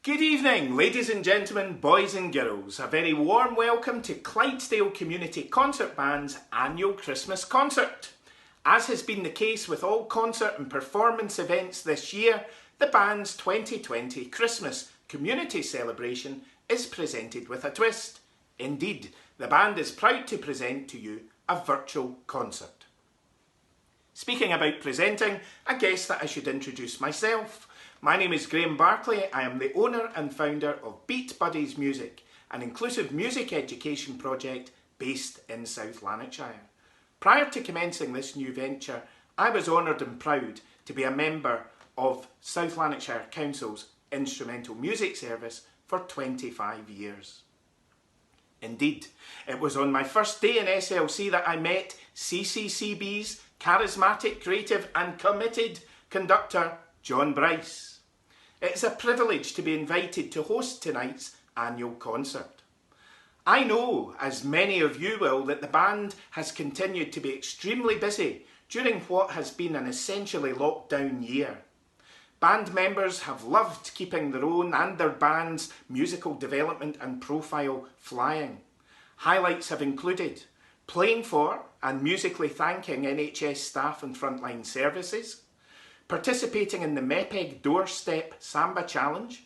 Good evening, ladies and gentlemen, boys and girls. A very warm welcome to Clydesdale Community Concert Band's annual Christmas concert. As has been the case with all concert and performance events this year, the band's 2020 Christmas community celebration is presented with a twist. Indeed, the band is proud to present to you a virtual concert. Speaking about presenting, I guess that I should introduce myself. My name is Graham Barclay. I am the owner and founder of Beat Buddies Music, an inclusive music education project based in South Lanarkshire. Prior to commencing this new venture, I was honoured and proud to be a member of South Lanarkshire Council's Instrumental Music Service for 25 years. Indeed, it was on my first day in SLC that I met CCCB's charismatic, creative and committed conductor, John Bryce. It's a privilege to be invited to host tonight's annual concert. I know, as many of you will, that the band has continued to be extremely busy during what has been an essentially lockdown year. Band members have loved keeping their own and their band's musical development and profile flying. Highlights have included playing for and musically thanking NHS staff and frontline services, participating in the MEPEG Doorstep Samba Challenge,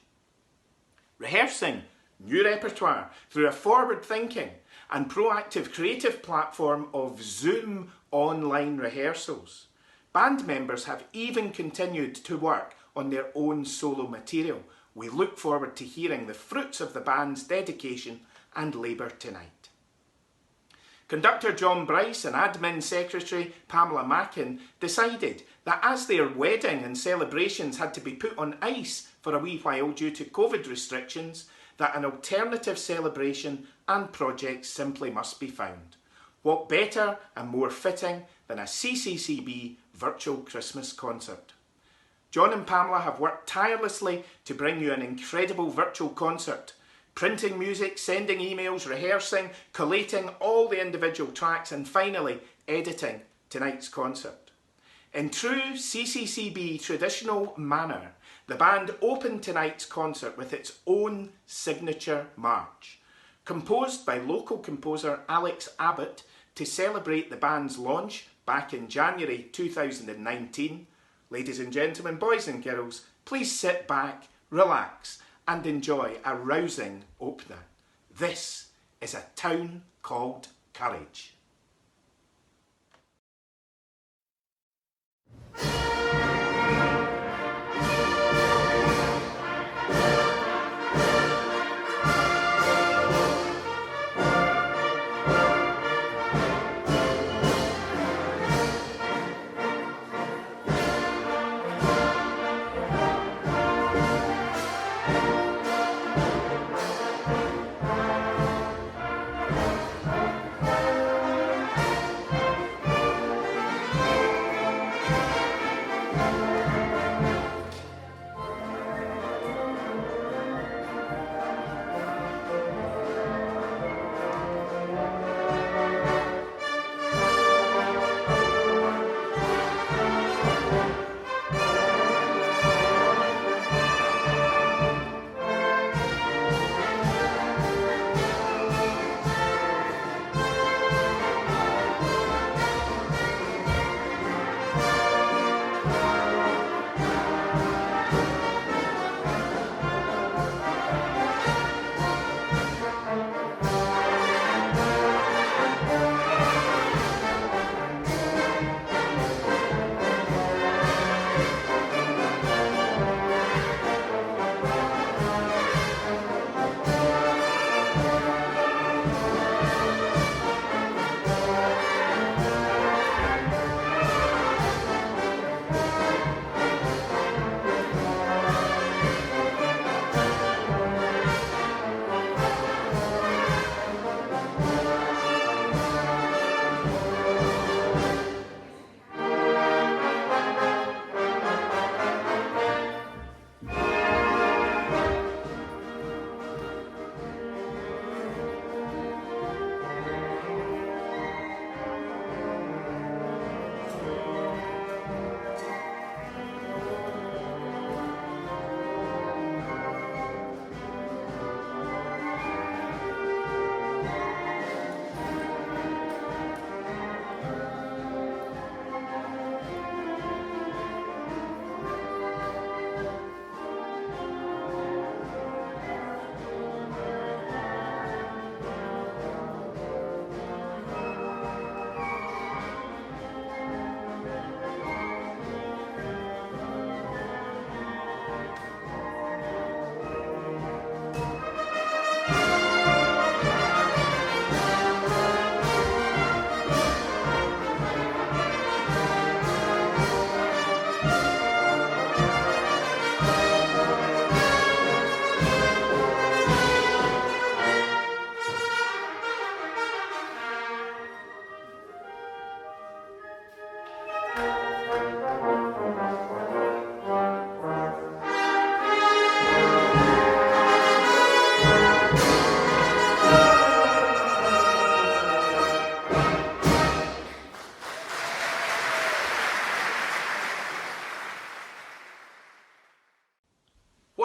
rehearsing new repertoire through a forward-thinking and proactive creative platform of Zoom online rehearsals. Band members have even continued to work on their own solo material. We look forward to hearing the fruits of the band's dedication and labour tonight. Conductor John Bryce and Admin Secretary Pamela Mackin decided that as their wedding and celebrations had to be put on ice for a wee while due to COVID restrictions, that an alternative celebration and project simply must be found. What better and more fitting than a CCCB virtual Christmas concert? John and Pamela have worked tirelessly to bring you an incredible virtual concert, printing music, sending emails, rehearsing, collating all the individual tracks and finally editing tonight's concert. In true CCCB traditional manner, the band opened tonight's concert with its own signature march, composed by local composer Alex Abbott to celebrate the band's launch back in January 2019. Ladies and gentlemen, boys and girls, please sit back, relax and enjoy a rousing opener. This is A Town Called Courage.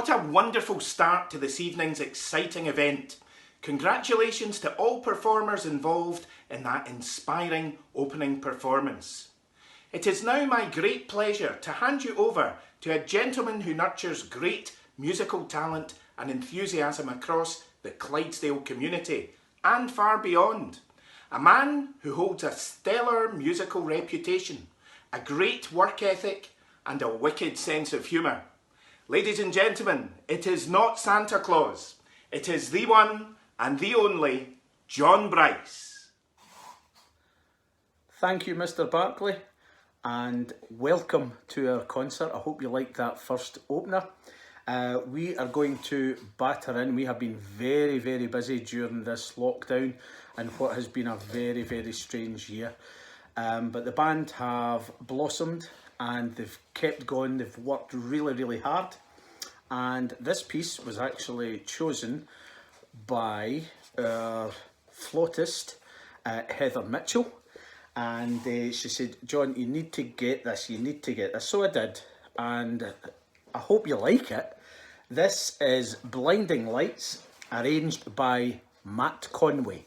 What a wonderful start to this evening's exciting event. Congratulations to all performers involved in that inspiring opening performance. It is now my great pleasure to hand you over to a gentleman who nurtures great musical talent and enthusiasm across the Clydesdale community and far beyond. A man who holds a stellar musical reputation, a great work ethic and a wicked sense of humour. Ladies and gentlemen, it is not Santa Claus, it is the one and the only John Bryce. Thank you, Mr. Barclay, and welcome to our concert. I hope you liked that first opener. We are going to batter in. We have been very, very busy during this lockdown and what has been a very, very strange year. But the band have blossomed and they've kept going. They've worked really, really hard. And this piece was actually chosen by our flautist, Heather Mitchell. And she said, John, you need to get this, you need to get this. So I did, and I hope you like it. This is Blinding Lights, arranged by Matt Conway.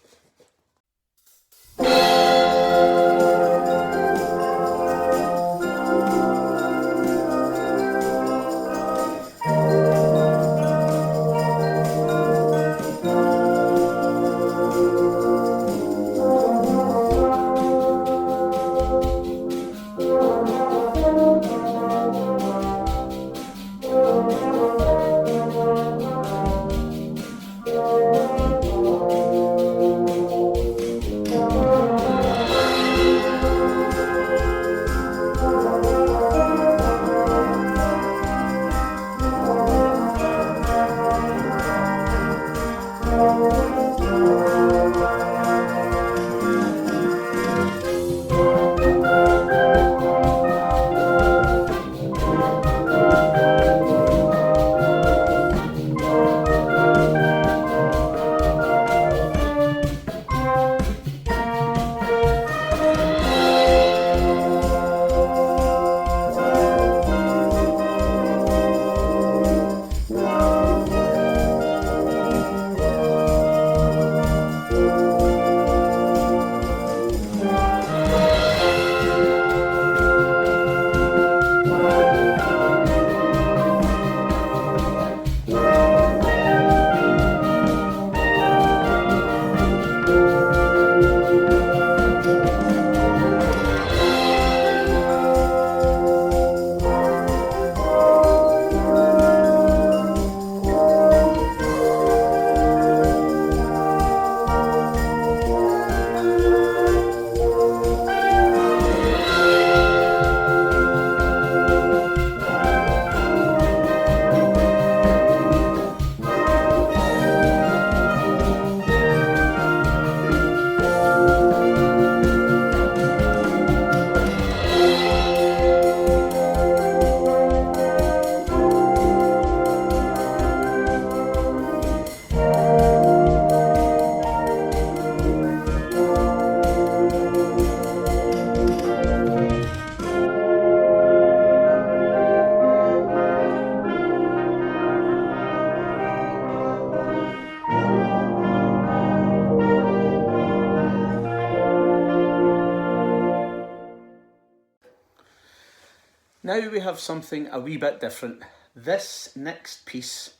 Now we have something a wee bit different. This next piece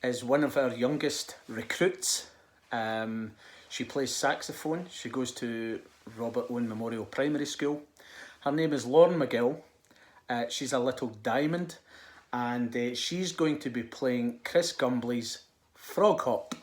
is one of our youngest recruits. She plays saxophone. She goes to Robert Owen Memorial Primary School. Her name is Lauren McGill. She's a little diamond, and she's going to be playing Chris Gumbley's Frog Hop.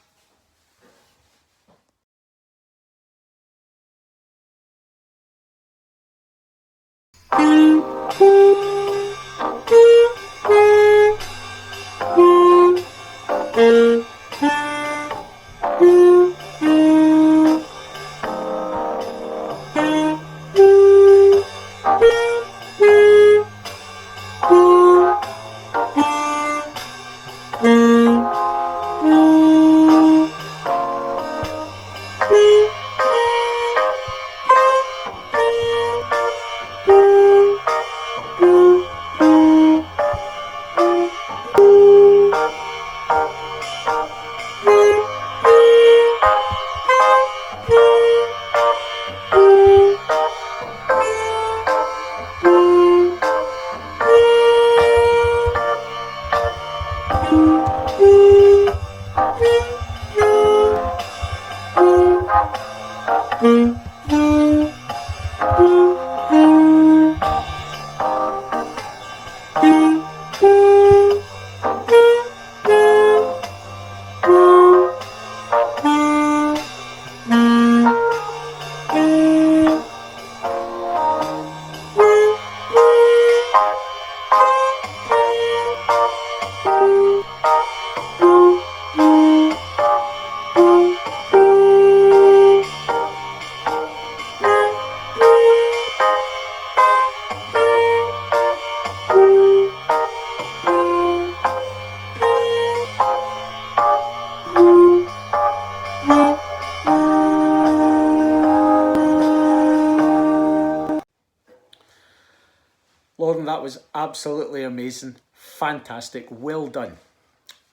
Lauren, that was absolutely amazing. Fantastic. Well done.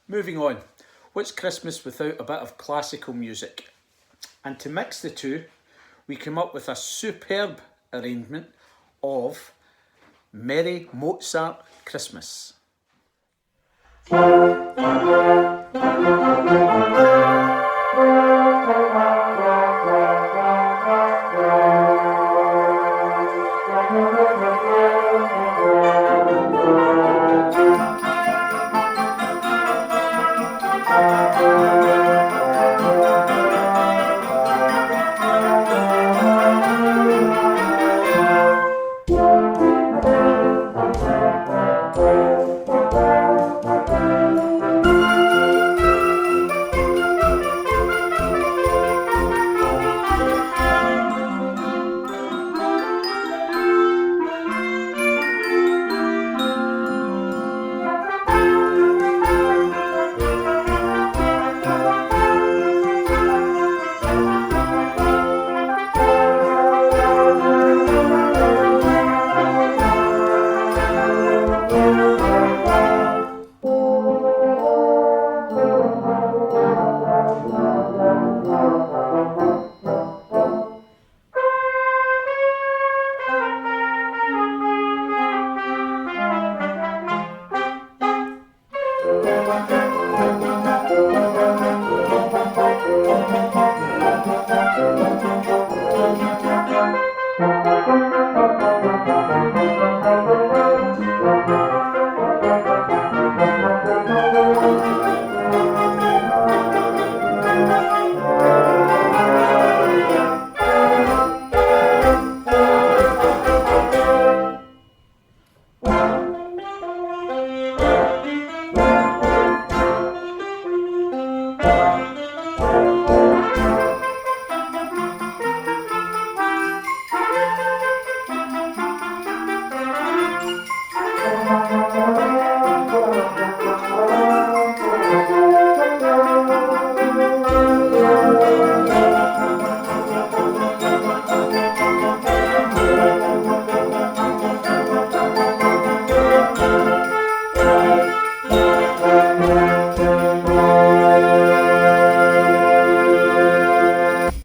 Moving on. What's Christmas without a bit of classical music? And to mix the two, we came up with a superb arrangement of Merry Mozart Christmas.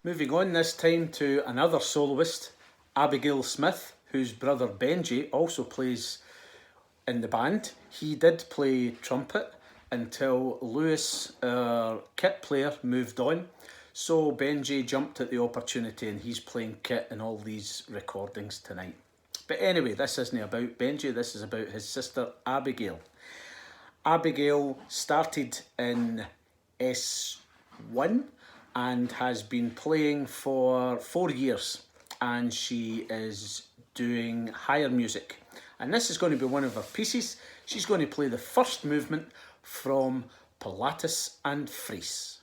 Moving on this time to another soloist, Abigail Smith, whose brother Benji also plays in the band. He did play trumpet until Lewis, our kit player, moved on. So Benji jumped at the opportunity and he's playing kit in all these recordings tonight. But anyway, this isn't about Benji, this is about his sister Abigail. Abigail started in S1 and has been playing for 4 years, and she is doing higher music. And this is going to be one of her pieces. She's going to play the first movement from Pilatus and Friese.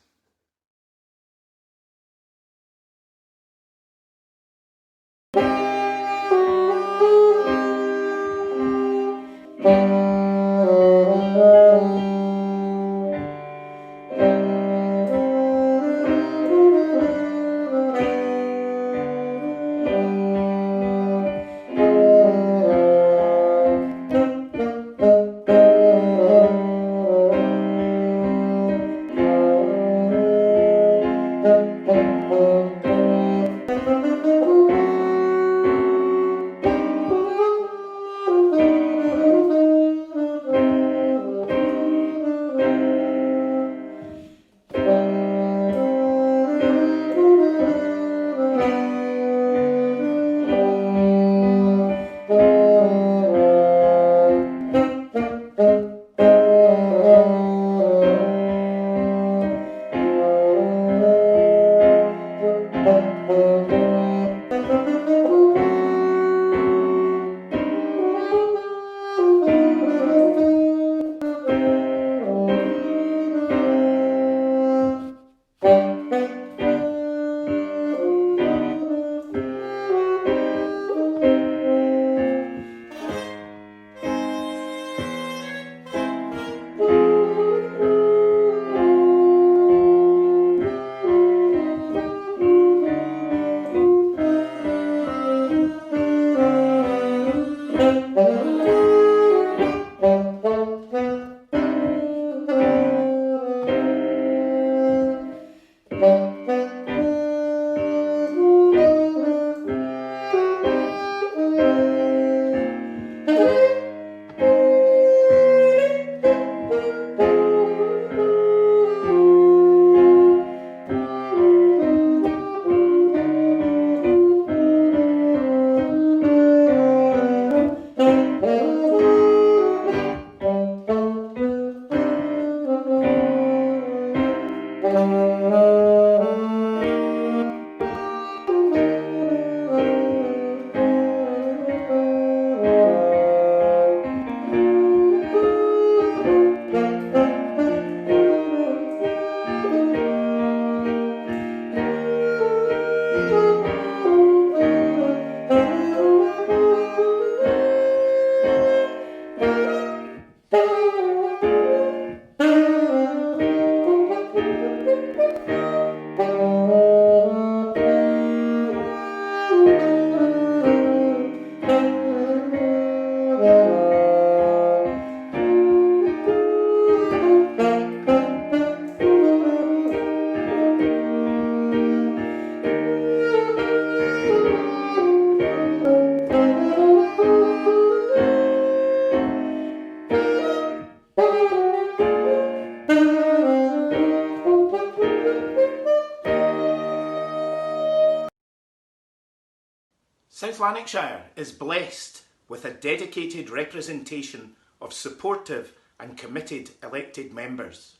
South Lanarkshire is blessed with a dedicated representation of supportive and committed elected members.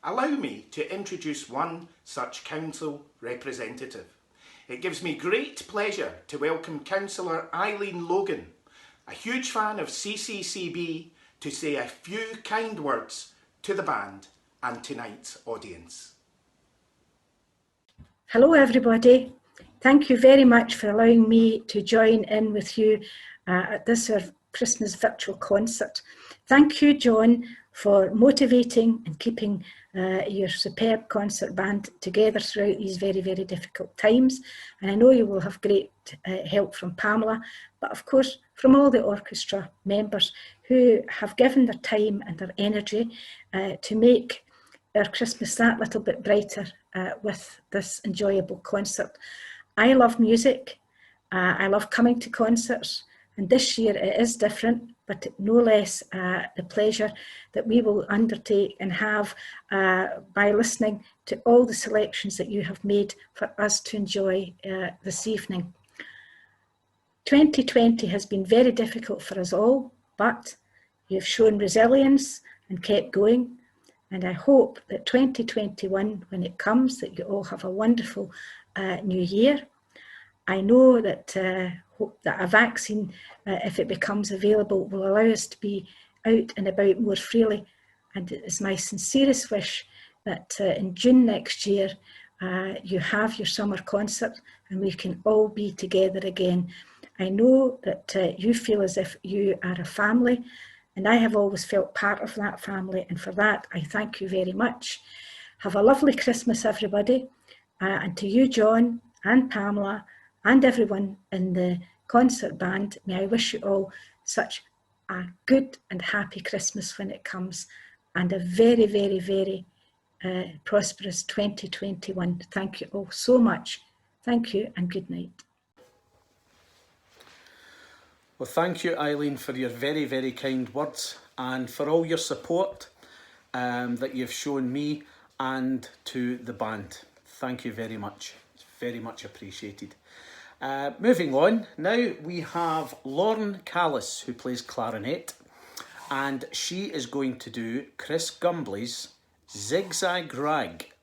Allow me to introduce one such council representative. It gives me great pleasure to welcome Councillor Eileen Logan, a huge fan of CCCB, to say a few kind words to the band and tonight's audience. Hello everybody. Thank you very much for allowing me to join in with you at this Christmas virtual concert. Thank you, John, for motivating and keeping your superb concert band together throughout these very, very difficult times. And I know you will have great help from Pamela, but of course from all the orchestra members who have given their time and their energy to make our Christmas that little bit brighter with this enjoyable concert. I love music, I love coming to concerts, and this year it is different, but no less the pleasure that we will undertake and have by listening to all the selections that you have made for us to enjoy this evening. 2020 has been very difficult for us all, but you've shown resilience and kept going. And I hope that 2021, when it comes, that you all have a wonderful new year. I know that hope that a vaccine, if it becomes available, will allow us to be out and about more freely. And it is my sincerest wish that in June next year, you have your summer concert and we can all be together again. I know that you feel as if you are a family, and I have always felt part of that family, and for that I thank you very much. Have a lovely Christmas, everybody, and to you, John and Pamela and everyone in the concert band, may I wish you all such a good and happy Christmas when it comes, and a very, very, very prosperous 2021. Thank you all so much. Thank you and good night. Well, thank you, Eileen, for your very, very kind words and for all your support that you've shown me and to the band. Thank you very much. It's very much appreciated. Moving on, now we have Lauren Callis, who plays clarinet, and she is going to do Chris Gumbley's Zigzag Rag.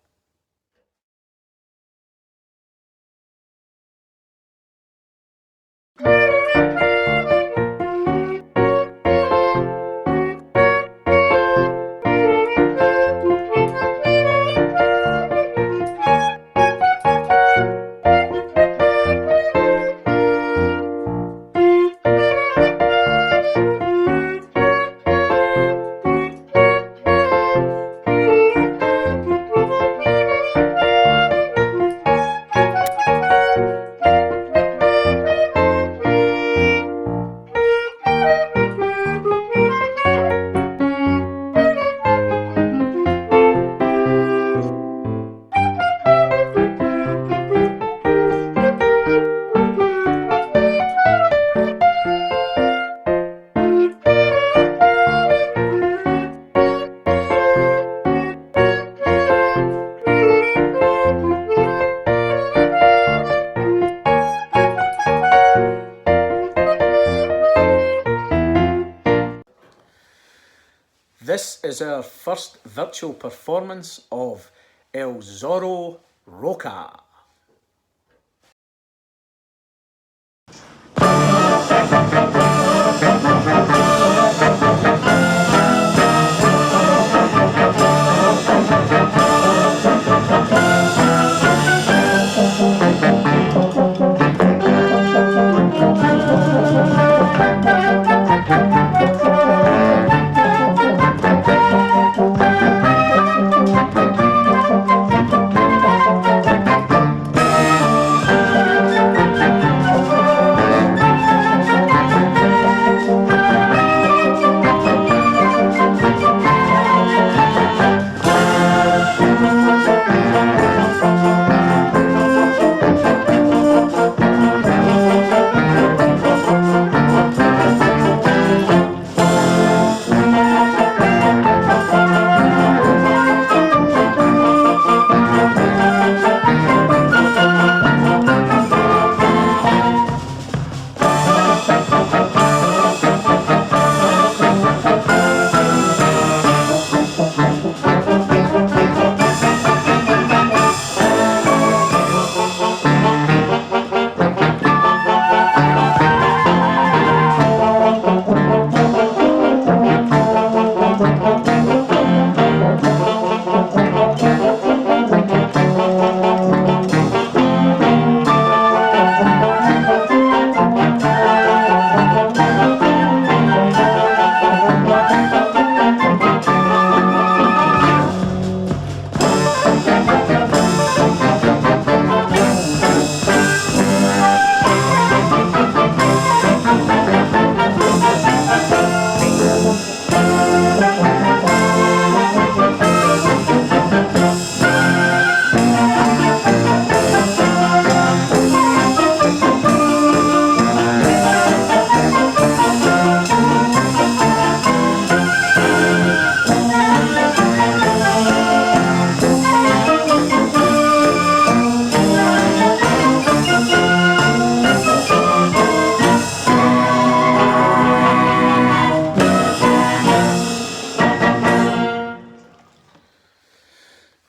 This is our first virtual performance of El Zorro Roca.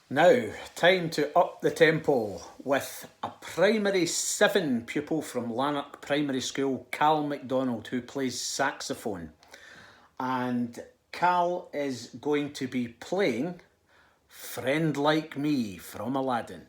Now, time to up the tempo with a primary 7 pupil from Lanark Primary School, Cal MacDonald, who plays saxophone. And Cal is going to be playing Friend Like Me from Aladdin.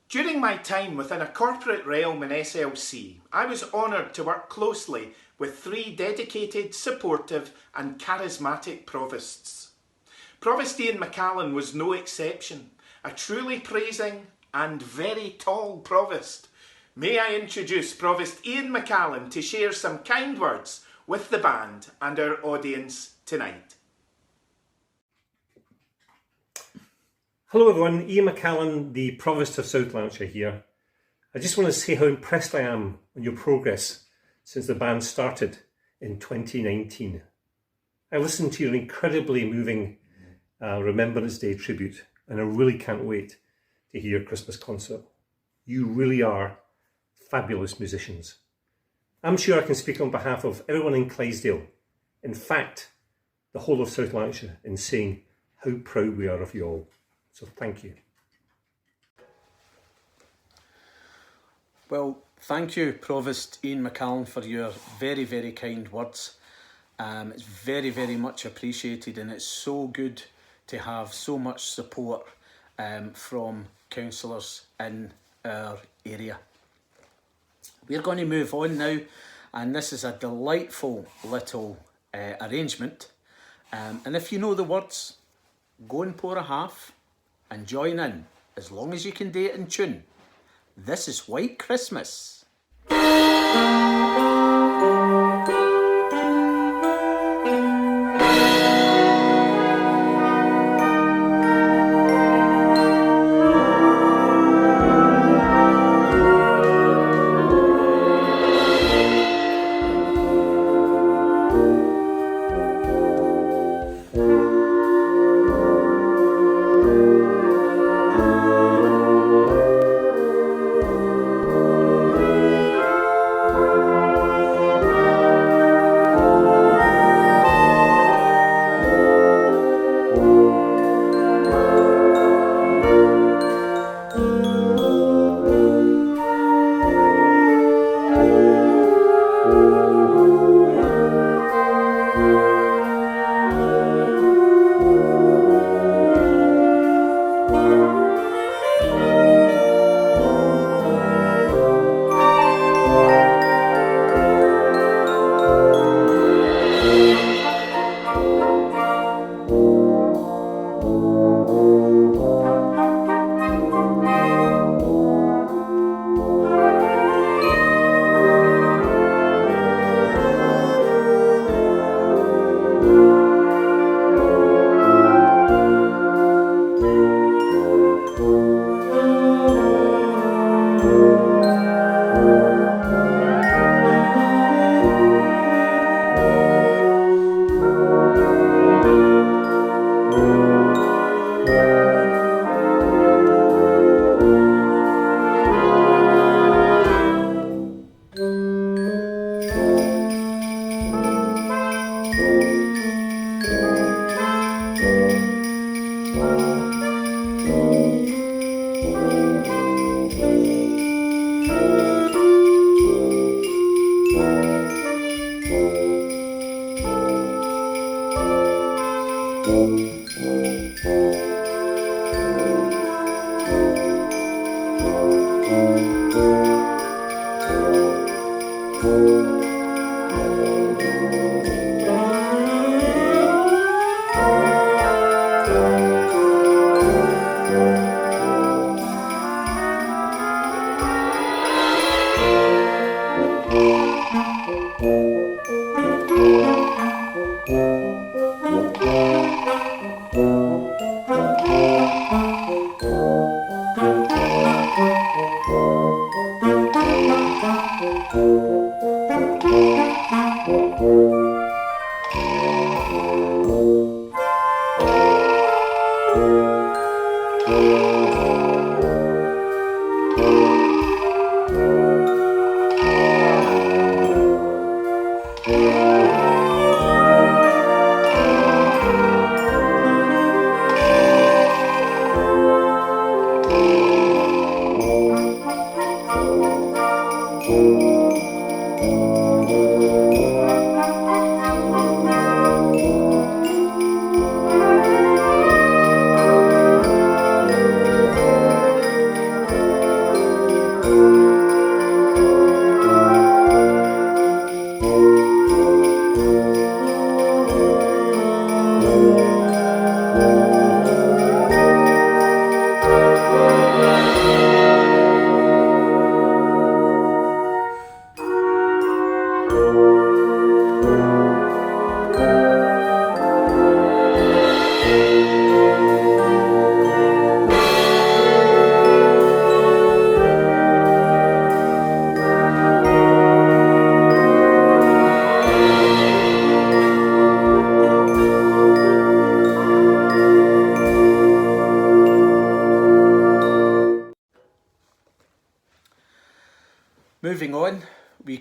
During my time within a corporate realm in SLC, I was honoured to work closely with 3 dedicated, supportive and charismatic provosts. Provost Ian McCallan was no exception, a truly praising and very tall provost. May I introduce Provost Ian McCallan to share some kind words with the band and our audience tonight. Hello everyone, Ian McCallan, the Provost of South Lanarkshire here. I just want to say how impressed I am on your progress since the band started in 2019. I listened to your incredibly moving Remembrance Day tribute, and I really can't wait to hear your Christmas concert. You really are fabulous musicians. I'm sure I can speak on behalf of everyone in Clydesdale, in fact, the whole of South Lanarkshire, in saying how proud we are of you all. So thank you. Well, thank you, Provost Ian McCallan, for your very, very kind words. It's very, very much appreciated, and it's so good to have so much support from councillors in our area. We're going to move on now, and this is a delightful little arrangement. And if you know the words, go and pour a half and join in, as long as you can do it in tune. This is White Christmas.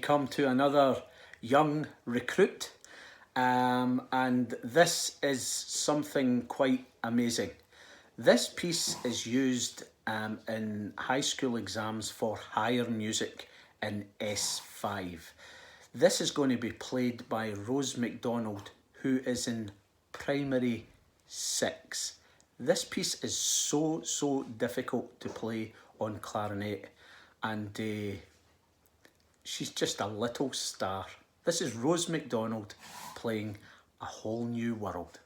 come to another young recruit, and this is something quite amazing. This piece is used in high school exams for higher music in S5. This is going to be played by Rose MacDonald, who is in primary 6. This piece is so difficult to play on clarinet, and she's just a little star. This is Rose MacDonald playing A Whole New World.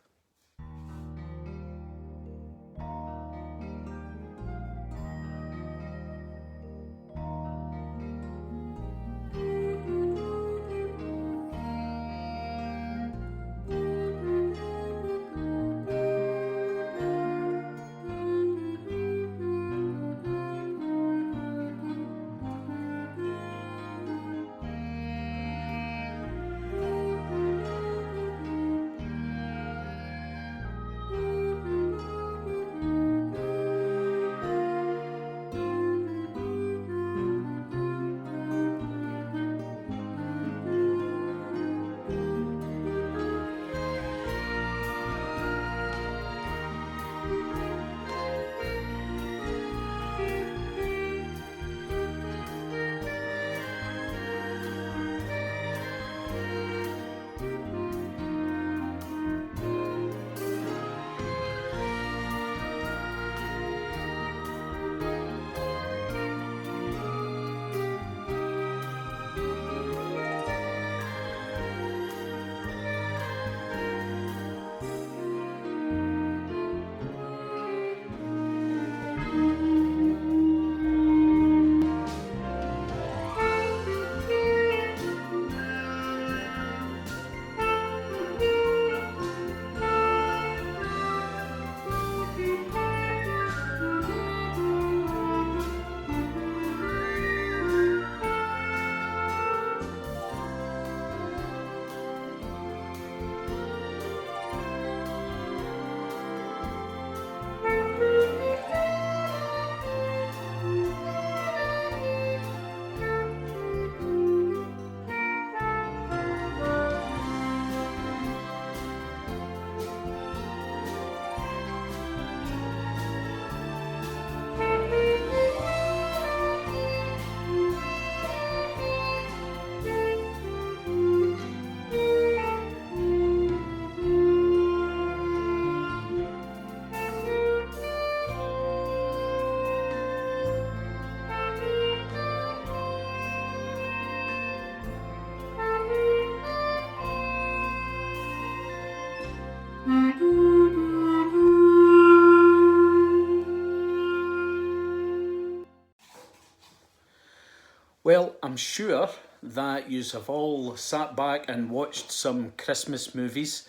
Well, I'm sure that you have all sat back and watched some Christmas movies,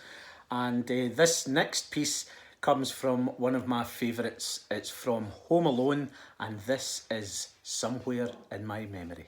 and this next piece comes from one of my favourites. It's from Home Alone, and this is Somewhere in My Memory.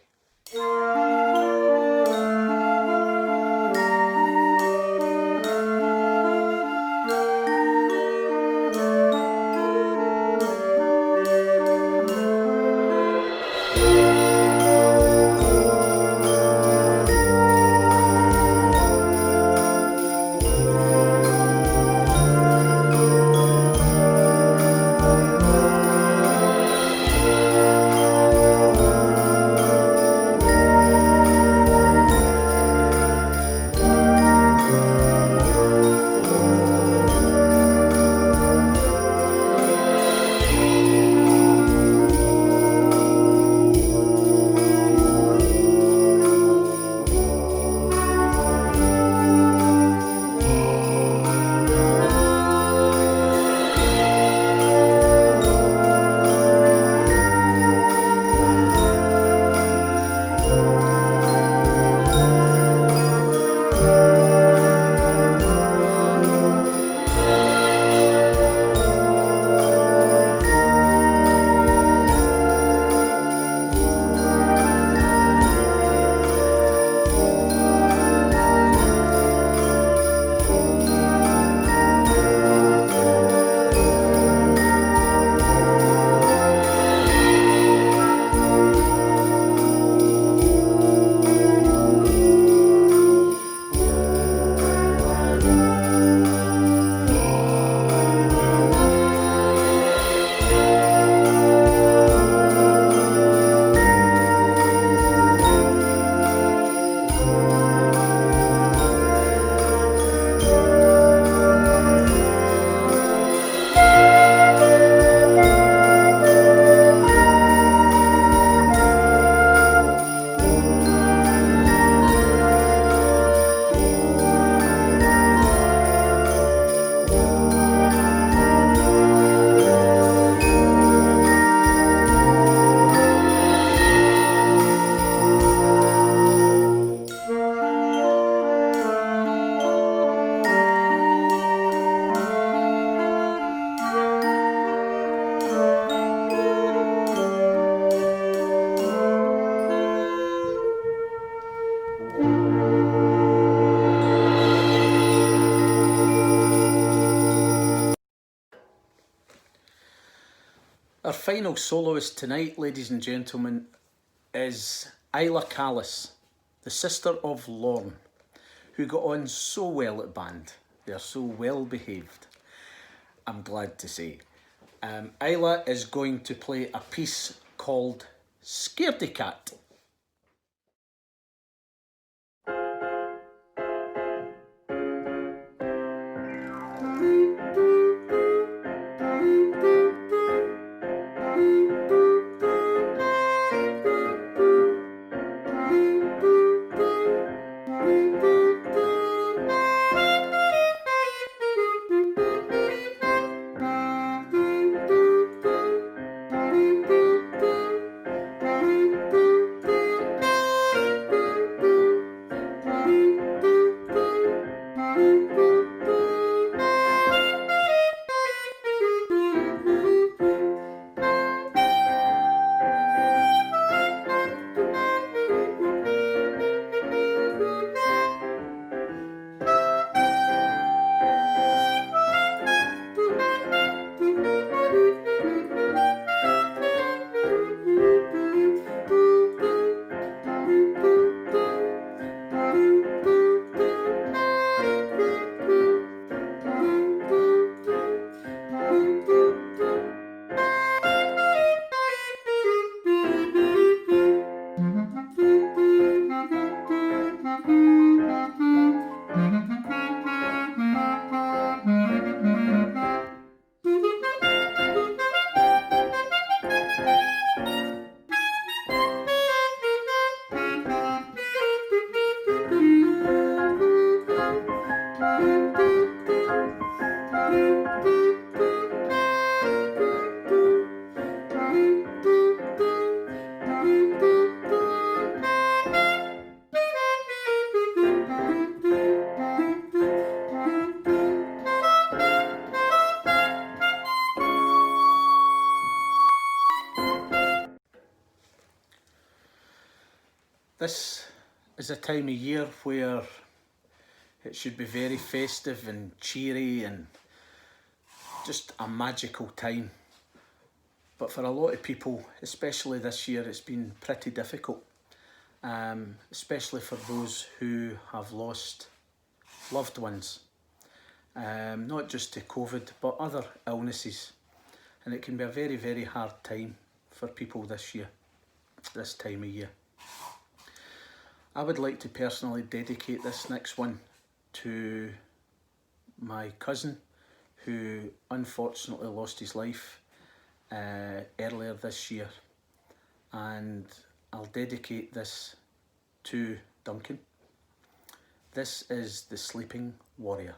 Our final soloist tonight, ladies and gentlemen, is Isla Callis, the sister of Lorne, who got on so well at band. They are so well behaved, I'm glad to say. Isla is going to play a piece called Scaredy Cat. This is a time of year where it should be very festive and cheery and just a magical time. But for a lot of people, especially this year, it's been pretty difficult, especially for those who have lost loved ones, not just to COVID, but other illnesses. And it can be a very, very hard time for people this year, this time of year. I would like to personally dedicate this next one to my cousin who unfortunately lost his life earlier this year, and I'll dedicate this to Duncan. This is The Sleeping Warrior.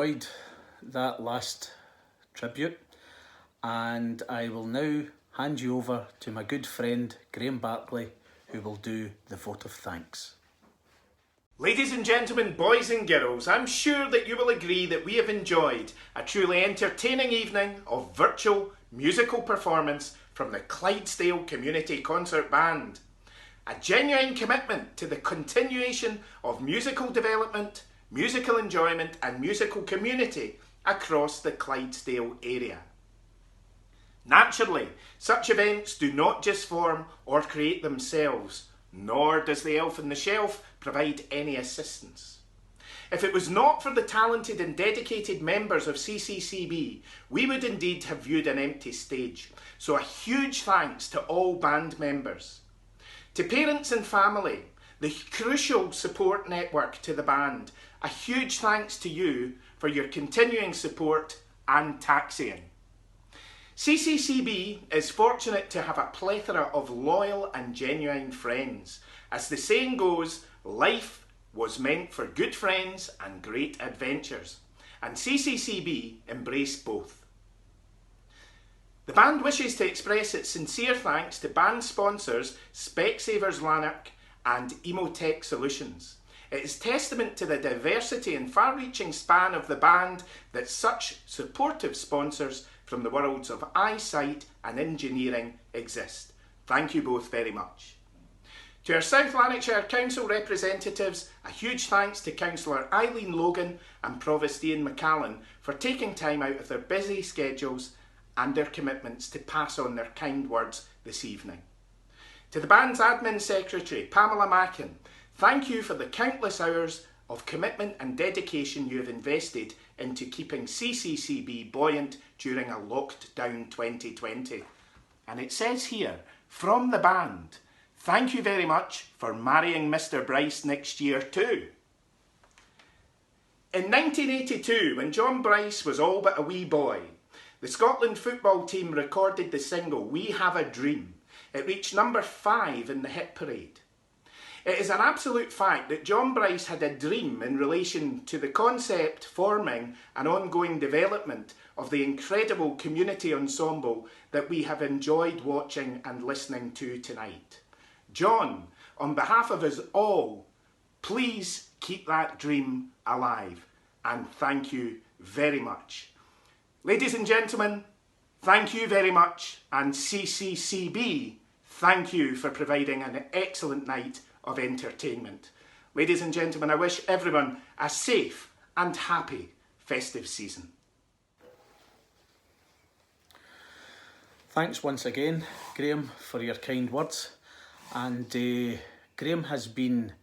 enjoyed that last tribute, and I will now hand you over to my good friend Graham Barclay, who will do the vote of thanks. Ladies and gentlemen, boys and girls, I'm sure that you will agree that we have enjoyed a truly entertaining evening of virtual musical performance from the Clydesdale Community Concert Band. A genuine commitment to the continuation of musical development, musical enjoyment and musical community across the Clydesdale area. Naturally, such events do not just form or create themselves, nor does the Elf on the Shelf provide any assistance. If it was not for the talented and dedicated members of CCCB, we would indeed have viewed an empty stage. So a huge thanks to all band members. To parents and family, the crucial support network to the band, a huge thanks to you for your continuing support and taxiing. CCCB is fortunate to have a plethora of loyal and genuine friends. As the saying goes, life was meant for good friends and great adventures, and CCCB embrace both. The band wishes to express its sincere thanks to band sponsors Specsavers Lanark and Emotech Solutions. It is testament to the diversity and far-reaching span of the band that such supportive sponsors from the worlds of eyesight and engineering exist. Thank you both very much. To our South Lanarkshire Council representatives, a huge thanks to Councillor Eileen Logan and Provost Ian McCallan for taking time out of their busy schedules and their commitments to pass on their kind words this evening. To the band's admin secretary, Pamela Mackin, thank you for the countless hours of commitment and dedication you have invested into keeping CCCB buoyant during a locked down 2020. And it says here, from the band, thank you very much for marrying Mr. Bryce next year too. In 1982, when John Bryce was all but a wee boy, the Scotland football team recorded the single We Have a Dream. It reached number 5 in the hit parade. It is an absolute fact that John Bryce had a dream in relation to the concept, forming and ongoing development of the incredible community ensemble that we have enjoyed watching and listening to tonight. John, on behalf of us all, please keep that dream alive, and thank you very much. Ladies and gentlemen, thank you very much, and CCCB, thank you for providing an excellent night of entertainment. Ladies and gentlemen, I wish everyone a safe and happy festive season. Thanks once again, Graham, for your kind words. And Graham has been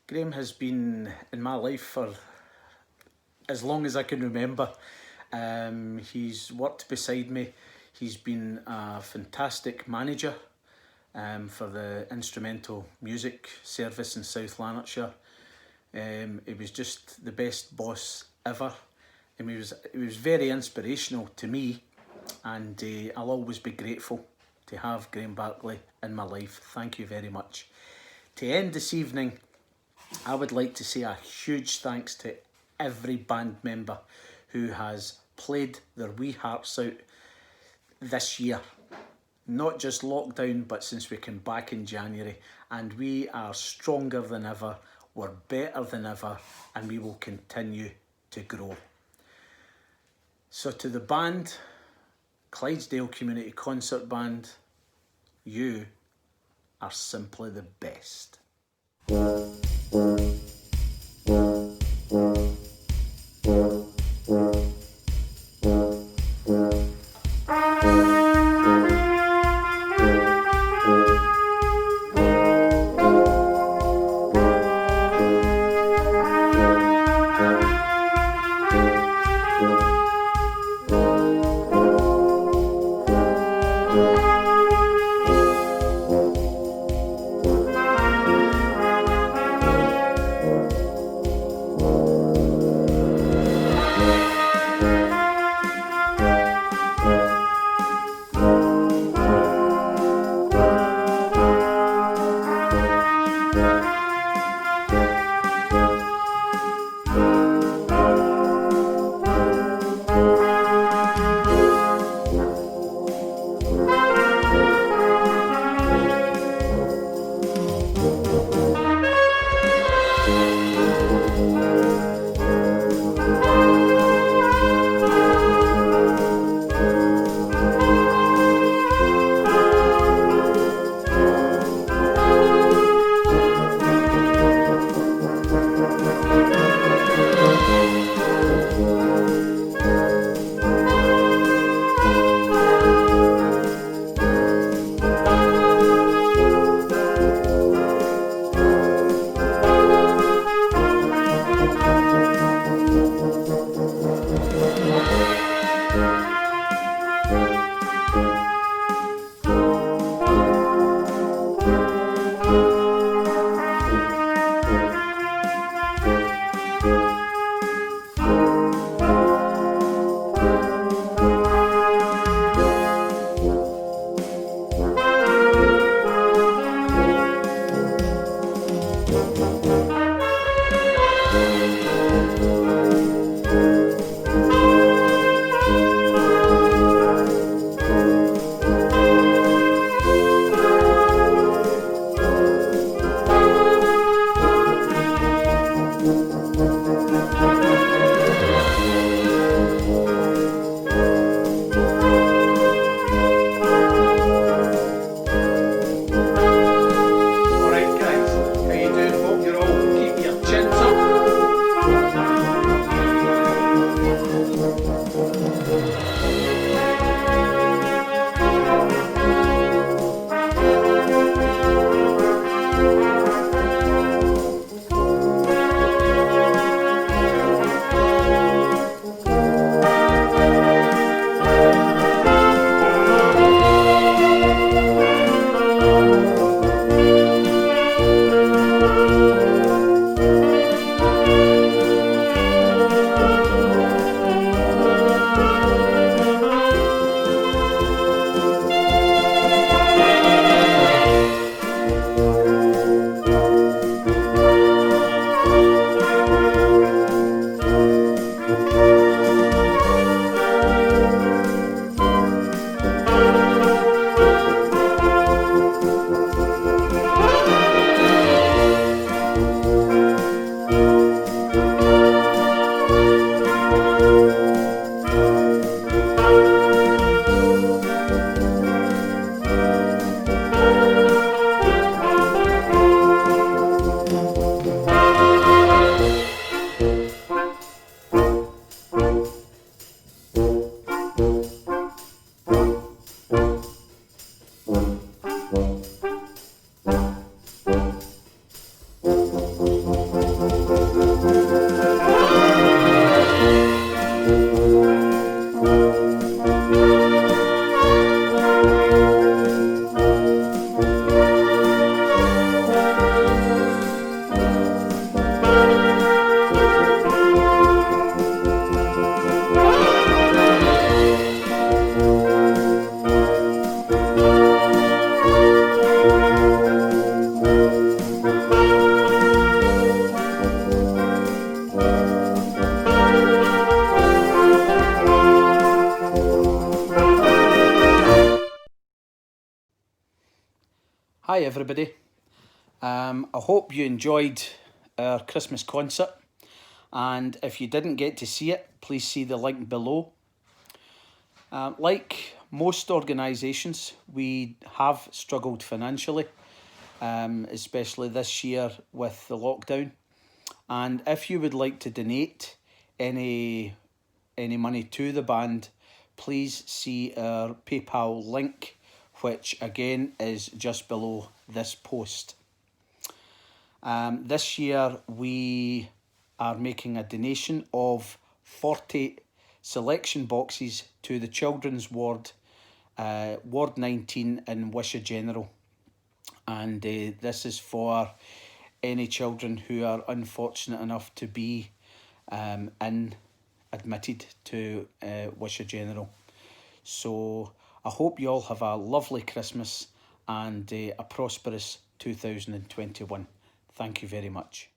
in my life for as long as I can remember. He's worked beside me. He's been a fantastic manager for the instrumental music service in South Lanarkshire. He was just the best boss ever, and he was very inspirational to me, and I'll always be grateful to have Graham Barclay in my life. Thank you very much. To end this evening, I would like to say a huge thanks to every band member who has played their wee hearts out this year. Not just lockdown, but since we came back in January, and we are stronger than ever, we're better than ever, and we will continue to grow. So to the band, Clydesdale Community Concert Band, you are simply the best. Hi everybody, I hope you enjoyed our Christmas concert, and if you didn't get to see it, please see the link below. Like most organisations, we have struggled financially, especially this year with the lockdown, and if you would like to donate any money to the band, please see our PayPal link, which again is just below this post. This year we are making a donation of 40 selection boxes to the Children's Ward, Ward 19 in Wishaw General. And this is for any children who are unfortunate enough to be admitted to Wishaw General. So I hope you all have a lovely Christmas and a prosperous 2021. Thank you very much.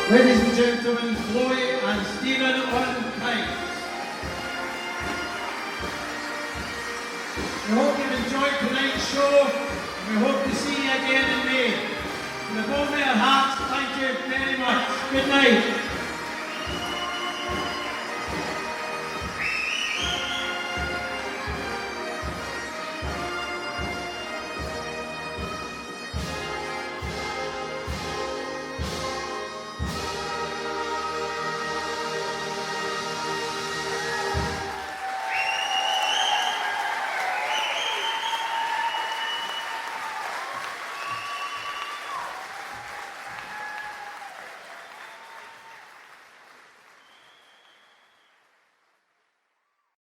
Ladies and gentlemen, Chloe and Stephen on kite. We hope you've enjoyed tonight's show, and we hope to see you again in May. From the bottom of our hearts, thank you very much. Good night.